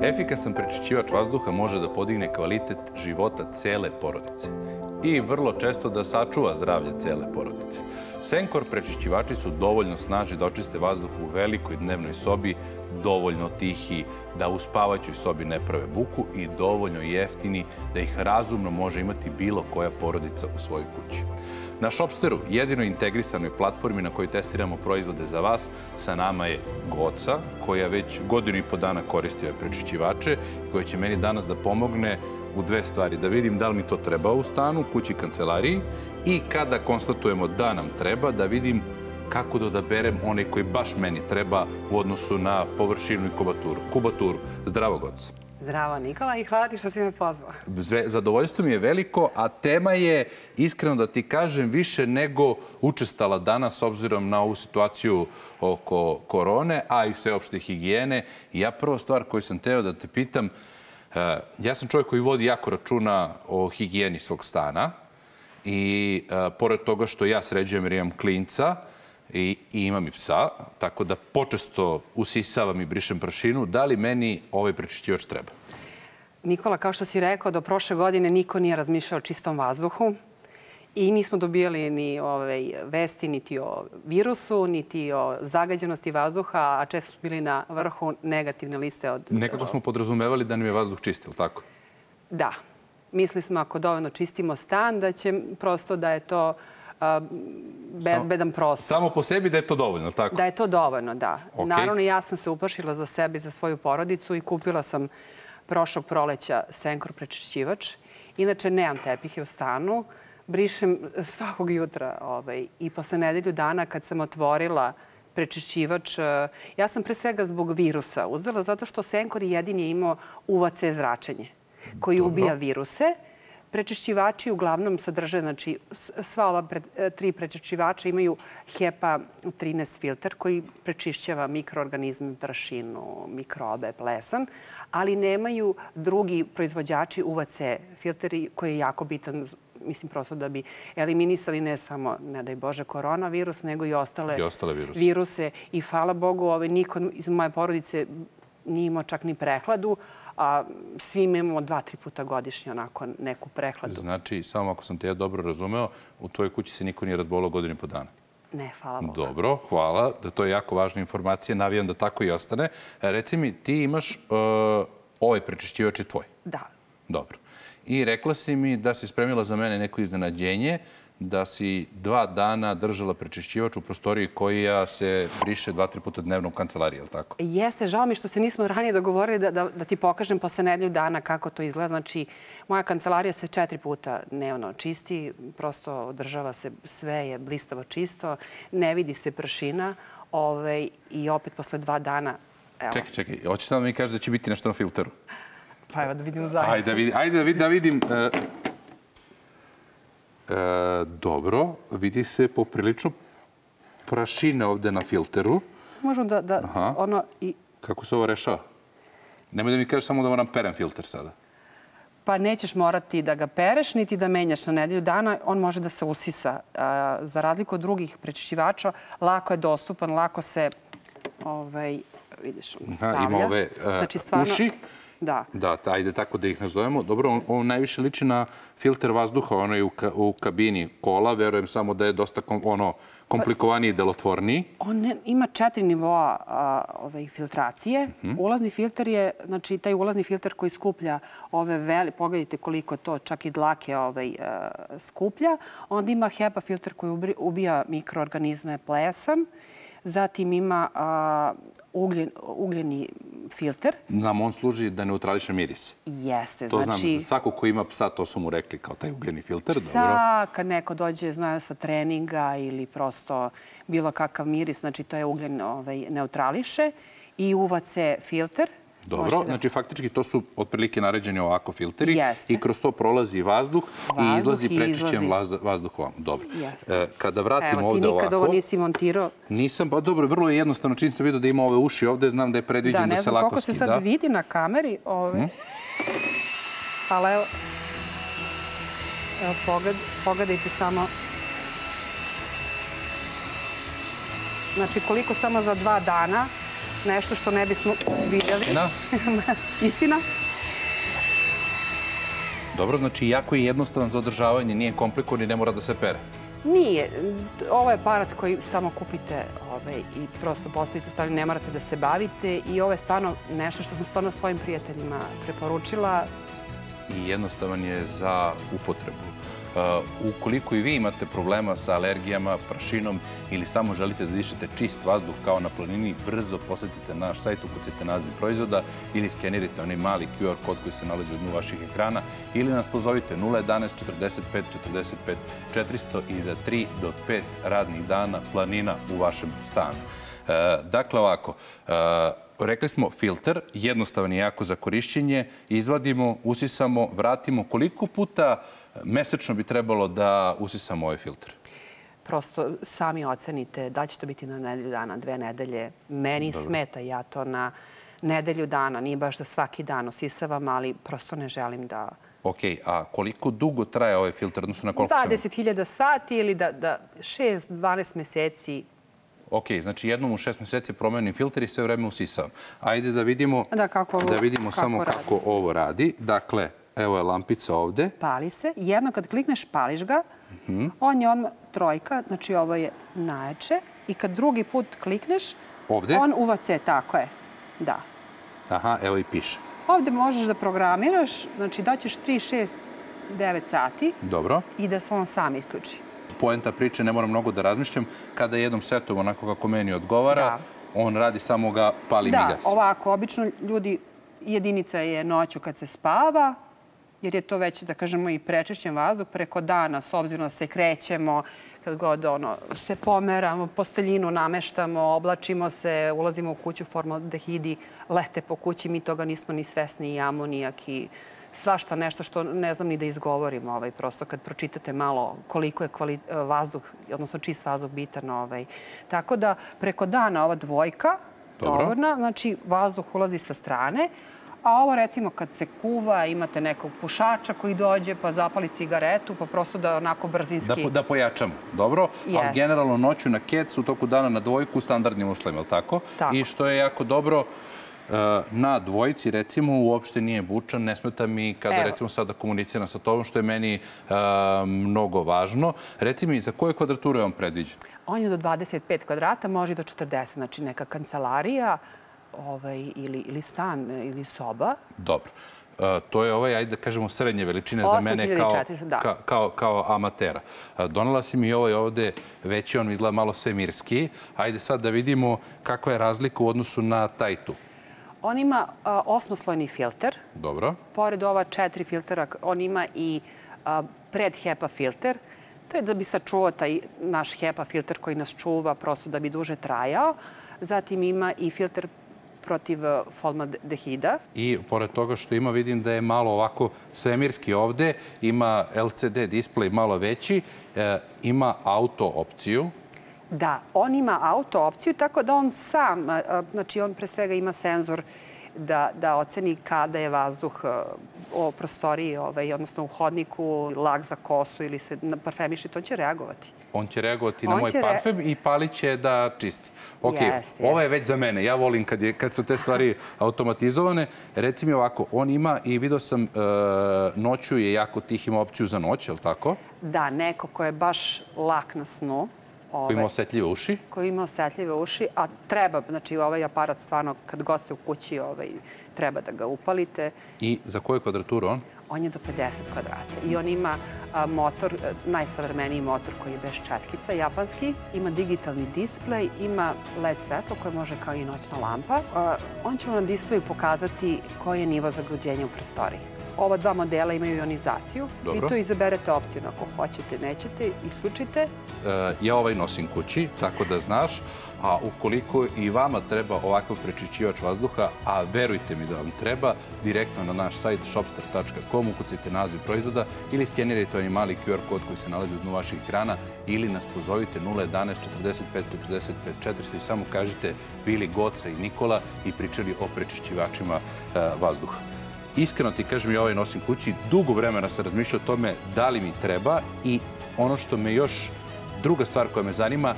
Efikasan prečišćivač vazduha može da podigne kvalitet života cele porodice i vrlo često da sačuva zdravlje cele porodice. Senkor prečišćivači su dovoljno snažni da očiste vazduh u velikoj dnevnoj sobi, dovoljno tihi da u spavaćoj sobi ne prave buku i dovoljno jeftini da ih razumno može imati bilo koja porodica u svojoj kući. Na Shopsteru, jedinoj integrisanoj platformi na kojoj testiramo proizvode za vas, sa nama je Goca, koja već godinu i po dana koristi ove prečišćivače i koja će meni danas da pomogne u dve stvari. Da vidim da li mi to treba u stanu, kući, kancelariji i kada konstatujemo da nam treba, da vidim kako da odaberem onaj koji baš meni treba u odnosu na površinu i kubaturu. Zdravo, Goca. Zdravo, Nikola, i hvala ti što si me pozvao. Zadovoljstvo mi je veliko, a tema je, iskreno da ti kažem, više nego učestala danas s obzirom na ovu situaciju oko korone, a i sveopšte higijene. I ja prva stvar koju sam teo da te pitam, ja sam čovjek koji vodi jako računa o higijeni svog stana i pored toga što ja sređujem jer imam klinca, i imam i psa, tako da počesto usisavam i brišem prašinu. Da li meni ovaj prečišćivač treba? Nikola, kao što si rekao, do prošle godine niko nije razmišljao o čistom vazduhu i nismo dobijali ni vesti niti o virusu, niti o zagađenosti vazduha, a često su bili na vrhu negativne liste od... Nekako smo podrazumevali da nam je vazduh čist, ili tako? Da. Mislili smo ako dovoljno čistimo stan, da će prosto da je to bezbedan prostor. Samo po sebi da je to dovoljno, tako? Da je to dovoljno, da. Naravno, ja sam se uplašila za sebe i za svoju porodicu i kupila sam prošlog proleća Senkor prečišćivač. Inače, nemam tepihe u stanu. Brišem svakog jutra i posle nedelju dana kad sam otvorila prečišćivač, ja sam pre svega zbog virusa uzela, zato što Senkor jedini je imao UVC zračenje koji ubija viruse. Prečišćivači uglavnom sadrže, znači sva ova tri prečišćivača imaju HEPA 13 filter koji prečišćava mikroorganizme, prašinu, mikrobe, plesan, ali nemaju drugi proizvođači UVC filteri koji je jako bitan, mislim prosto da bi eliminisali ne samo, ne daj Bože, koronavirus, nego i ostale viruse. I hvala Bogu, niko iz moje porodice nije imao čak ni prehladu, a svi imamo 2-3 puta godišnje onako neku prehladu. Znači, samo ako sam te ja dobro razumeo, u tvojoj kući se niko nije razbolao godinu i po dana? Ne, hvala Bogu. Dobro, hvala. To je jako važna informacija. Navijam da tako i ostane. Reci mi, ti imaš ovaj prečišćivač je tvoj? Da. Dobro. I rekla si mi da si spremila za mene neko iznenađenje, da si 2 dana držala prečišćivač u prostoriji koja se briše 2-3 puta dnevno u kancelariji, je li tako? Jeste, žao mi što se nismo ranije dogovorili da ti pokažem posle nedelju dana kako to izgleda. Znači, moja kancelarija se 4 puta dnevno čisti, prosto održava se, sve je blistavo čisto, ne vidi se prašina i opet posle 2 dana... Čekaj, hoćeš samo da mi kažeš da će biti nešto na filteru? Pa evo da vidimo zajedno. Ajde da vidim... Dobro, vidi se poprilično prašine ovde na filteru. Možemo da ono i... Kako se ovo rešava? Nemoj da mi kažeš samo da moram perem filter sada. Pa nećeš morati da ga pereš, niti da menjaš na nedelju dana. On može da se usisa. Za razliku od drugih prečišćivača, lako je dostupan, lako se, vidiš, stavlja. Ima ove uši. Da. Da, ajde tako da ih nazovemo. Dobro, on najviše liči na filter vazduha, ono je u kabini kola. Verujem samo da je dosta komplikovaniji i delotvorniji. On ima 4 nivoa filtracije. Ulazni filter je, znači taj ulazni filter koji skuplja ove pogledajte koliko to čak i dlake skuplja. Onda ima HEPA filter koji ubija mikroorganizme, plesan. Zatim ima ugljeni filter. Nam on služi da neutrališe miris. Jeste. To znam, za svako ko ima psa, to su mu rekli kao taj ugljeni filter. Psa, kad neko dođe sa treninga ili prosto bilo kakav miris, znači to je ugljen neutrališe. I UVC filter. Dobro, znači faktički to su otprilike naređeni ovako filteri i kroz to prolazi vazduh i izlazi prečišćen vazduh vam. Dobro. Kada vratimo ovde ovako... Evo, ti nikad ovo nisi montirao. Nisam, pa dobro, vrlo je jednostavno. Čim sam vidio da ima ove uši ovde, znam da je predviđen da se lako skida. Da, ne znam koliko se sad vidi na kameri. Ali evo, pogledajte samo. Znači koliko samo za 2 dana nešto što ne bismo vidjeli. Istina? Istina? Dobro, znači jako je jednostavan za održavanje, nije komplikovan i ne mora da se pere. Nije. Ovo je aparat koji samo kupite i prosto postavite u strani, ne morate da se bavite i ovo je stvarno nešto što sam stvarno svojim prijateljima preporučila. I jednostavan je za upotrebu. Ukoliko i vi imate problema sa alergijama, prašinom ili samo želite da dišete čist vazduh kao na planini, brzo posetite naš sajt, ukucajte naziv proizvoda ili skenirajte onaj mali QR kod koji se nalazi u dnu vaših ekrana ili nas pozovite 011 45 45 400 i za 3 do 5 radnih dana planina u vašem stanu. Dakle, ovako, rekli smo filter, jednostavan je jako za korišćenje, izvadimo, usisamo, vratimo. Koliko puta mesečno bi trebalo da usisamo ovaj filter? Prosto sami ocenite da će to biti na nedelju dana, 2 nedelje. Meni smeta, ja to na nedelju dana, nije baš da svaki dan usisavam, ali prosto ne želim da... Ok, a koliko dugo traje ovaj filter, odnosno na koliko 20.000 sati ili da 6-12 meseci. Ok, znači jednom u 6 meseci promenim filter i sve vreme usisavam. Ajde da vidimo samo kako ovo radi. Dakle, evo je lampica ovde. Pali se. Jedno kad klikneš, pališ ga. On je odmah trojka, znači ovo je najjače. I kad drugi put klikneš, on uvace, tako je. Da. Aha, evo i piše. Ovde možeš da programiraš, znači daćeš 3, 6, 9 sati. Dobro. I da se on sam isključi. Poenta priče, ne moram mnogo da razmišljam. Kada jednom setom onako kako meni odgovara, on radi samo ga pali i gasi. Da, ovako, obično ljudi, jedinica je noću kad se spava, jer je to već, da kažemo, i prečišćen vazduh preko dana, s obzirom da se krećemo, kad god se pomeramo, posteljinu nameštamo, oblačimo se, ulazimo u kuću, formaldehidi lete po kući, mi toga nismo ni svesni, i amonijak i svašta nešto što ne znam ni da izgovorim. Prosto kad pročitate malo koliko je vazduh, odnosno čist vazduh bitan. Tako da preko dana ova dvojka, dovoljna, znači vazduh ulazi sa strane, a ovo recimo kad se kuva, imate nekog pušača koji dođe pa zapali cigaretu, pa prosto da onako brzinski... Da pojačamo, dobro. Ali generalno noću na kec, u toku dana na dvojku u standardnim uslovima, je li tako? I što je jako dobro, na dvojici, recimo, uopšte nije bučan, ne smeta mi kada, recimo, sada komuniciram sa tobom, što je meni mnogo važno. Reci mi, za koje kvadrature je on predviđen? On je do 25 kvadrata, može i do 40, znači neka kancelarija ili stan ili soba. Dobro. To je ajde da kažemo, srednje veličine za mene kao amatera. Donela si mi ovde veći, on izgleda malo svemirski. Ajde sad da vidimo kakva je razlika u odnosu na taj tu. On ima 8-slojni filter. Dobro. Pored ova 4 filtera, on ima i pred HEPA filter. To je da bi sačuvao taj naš HEPA filter koji nas čuva, prosto da bi duže trajao. Zatim ima i filter protiv formaldehida. I pored toga što ima, vidim da je malo ovako svemirski ovde, ima LCD display malo veći, ima auto opciju. Da, on ima auto opciju, tako da on sam, znači on pre svega ima senzor da oceni kada je vazduh u prostoriji, odnosno u hodniku, lak za kosu ili se parfemiše, to će reagovati. On će reagovati na moj parfem i palit će da čisti. Ok, ovo je već za mene. Ja volim kad su te stvari automatizovane. Reci mi ovako, on ima i vidio sam noću je jako tih, ima opciju za noć, je li tako? Da, neko ko je baš lak na snu. Koji ima osetljive uši? Koji ima osetljive uši, a treba, znači ovaj aparat stvarno, kad goste u kući, treba da ga upalite. I za koju kvadraturu on? On je do 50 kvadrata i on ima motor, najsavremeniji motor koji je bez četkica, japanski. Ima digitalni displej, ima LED svetlo koje može kao i noćna lampa. On će vam na displeju pokazati koji je nivo zagađenja u prostoriji. Ova dva modela imaju ionizaciju i to izaberete opciju. Ako hoćete, nećete, isključite. Ja ovaj nosim kući, tako da znaš. A ukoliko i vama treba ovakav prečišćivač vazduha, a verujte mi da vam treba, direktno na naš sajt shopster.com ukucajte naziv proizvoda ili skenirajte onaj mali QR kod koji se nalazi u dnu vaših ekrana ili nas pozovite 011 45 45 400 i samo kažete bili Goca i Nikola i pričali o prečišćivačima vazduha. Iskreno ti kažem, ja ovaj nosim kući, dugo vremena sam razmišljao o tome da li mi treba i ono što me još, druga stvar koja me zanima,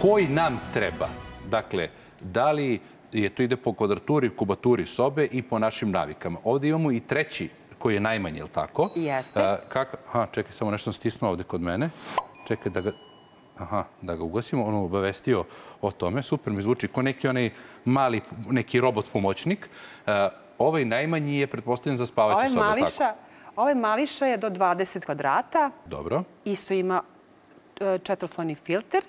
koji nam treba. Dakle, da li to ide po kvadraturi, kubaturi sobe i po našim navikama. Ovdje imamo i treći koji je najmanji, je li tako? Jeste. Čekaj, samo nešto sam stisnuo ovdje kod mene. Čekaj da ga ugasimo. On obavestio o tome. Super mi zvuči ko neki onaj mali, neki robot pomoćnik. Ovaj najmanji je pretpostavljen za spavaće sobe, tako? Ovaj mališa je do 20 kvadrata. Dobro. Isto ima četirislojni filter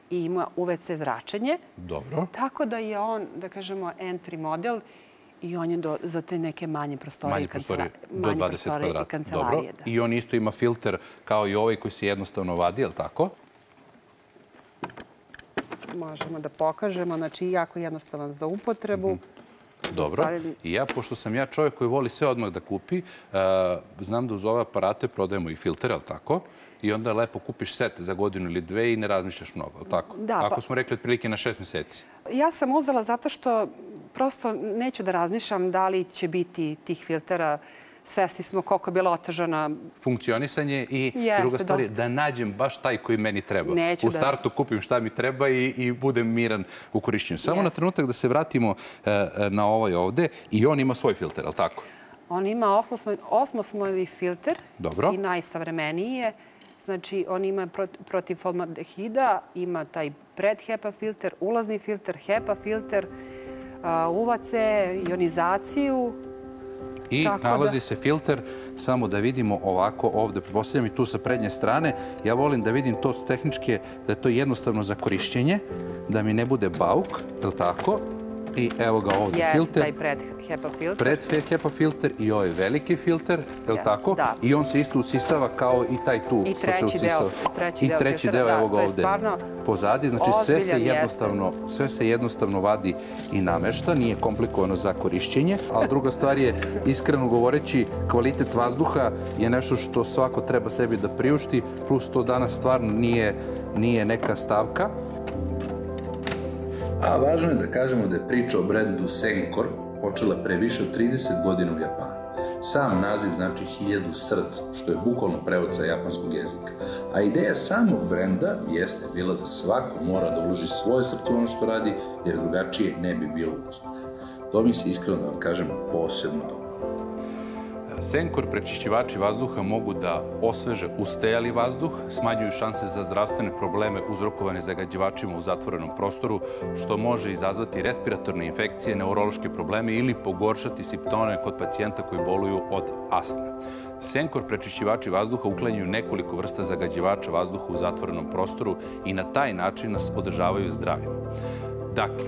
i ima UVC zračenje. Dobro. Tako da je on, da kažemo, entry model i on je za te neke manje prostorije i kancelarije. I on isto ima filter kao i ovaj koji se jednostavno vadi, je li tako? Možemo da pokažemo. Znači, jako jednostavan za upotrebu. Dobro. I ja, pošto sam ja čovjek koji voli sve odmah da kupi, znam da uz ove aparate prodajemo i filter, je li tako? I onda lepo kupiš set za godinu ili dve i ne razmišljaš mnogo, je li tako? Da. Tako smo rekli otprilike na 6 mjeseci. Ja sam uzela zato što prosto neću da razmišljam da li će biti tih filtera. Svesni smo koliko je bila otežana funkcionisanje i druga stvar je da nađem baš taj koji meni treba. U startu kupim šta mi treba i budem miran u korišćenju. Samo na trenutak da se vratimo na ovaj ovde i on ima svoj filter, je li tako? On ima osmoslojni filter i najsavremeniji je. Znači, on ima protiv formaldehida, ima taj pred-HEPA filter, ulazni filter, HEPA filter, UVC, ionizaciju. I nalazi se filter, samo da vidimo ovako ovdje, pretpostavljam i tu sa prednje strane. Ja volim da vidim to tehnički, da je to jednostavno za korišćenje, da mi ne bude bauk, je li tako? I evo ga ovdje filter. Jeste, taj pred-HEPA filter. Pred-HEPA filter i ovaj veliki filter, je li tako? Da. I on se isto usisava kao i taj tu. I treći deo, evo ga ovdje pozadi. Znači sve se jednostavno vadi i namešta, nije komplikovano za korišćenje. Ali druga stvar je, iskreno govoreći, kvalitet vazduha je nešto što svako treba sebi da priušti, plus to danas stvarno nije neka stavka. A važno je da kažemo da je priča o brendu Senkor počela pre više od 30 godina u Japanu. Sam naziv znači 1000 srca, što je bukvalno prevod sa japanskog jezika. A ideja samog brenda jeste bila da svako mora da uloži svoje srce u ono što radi, jer drugačije ne bi bilo uspeha. To mi se iskreno da vam kažem posebno dobro. Senkor prečišćivači vazduha mogu da osveže ustajali vazduh, smanjuju šanse za zdravstvene probleme uzrokovane zagađivačima u zatvorenom prostoru, što može izazvati respiratorne infekcije, neurološke probleme ili pogoršati simptome kod pacijenta koji boluju od astme. Senkor prečišćivači vazduha uklanjaju nekoliko vrsta zagađivača vazduha u zatvorenom prostoru i na taj način nas održavaju zdravima. Dakle,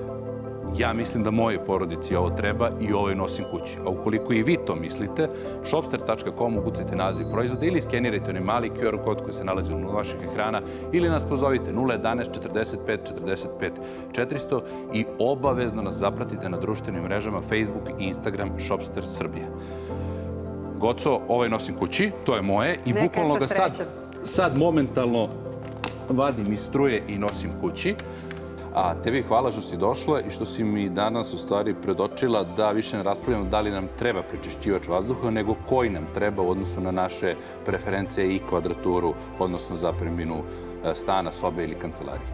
ja mislim da moje porodici ovo treba i ovo nosim kući. A ukoliko i vi to mislite, shopster.com ukucajte naziv proizvoda ili skenirajte onaj mali QR kod koji se nalazi u vaših ekrana ili nas pozovite 011 45 45 400 i obavezno nas zapratite na društvenim mrežama Facebook i Instagram Shopster Srbija. Goco, ovaj nosim kući, to je moje i bukvalno ga sad momentalno vadim iz struje i nosim kući. A tebi hvala što si došla i što si mi danas u stvari predočila da više ne raspravljamo da li nam treba prečišćivač vazduha, nego koji nam treba u odnosu na naše preferencije i kvadraturu, odnosno zapreminu stana, sobe ili kancelarije.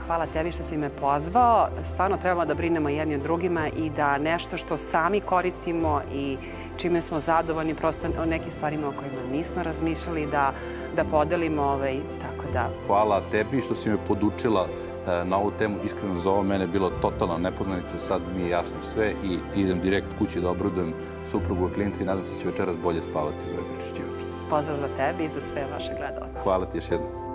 Hvala tebi što si me pozvao. Stvarno trebamo da brinemo jedni od drugima i da nešto što sami koristimo i čime smo zadovoljni, prosto o nekim stvarima o kojima nismo razmišljali, da podelimo. Hvala tebi što si me podučila na ovu temu. Iskreno za ovo mene je bilo totalna nepoznanica, sad mi je jasno sve i idem direkt kući da obradujem suprugu i klinci i nadam se da će večeras bolje spavati uz ovaj prečišćivač. Pozdrav za tebi i za sve vaše gledalce. Hvala ti još jednom.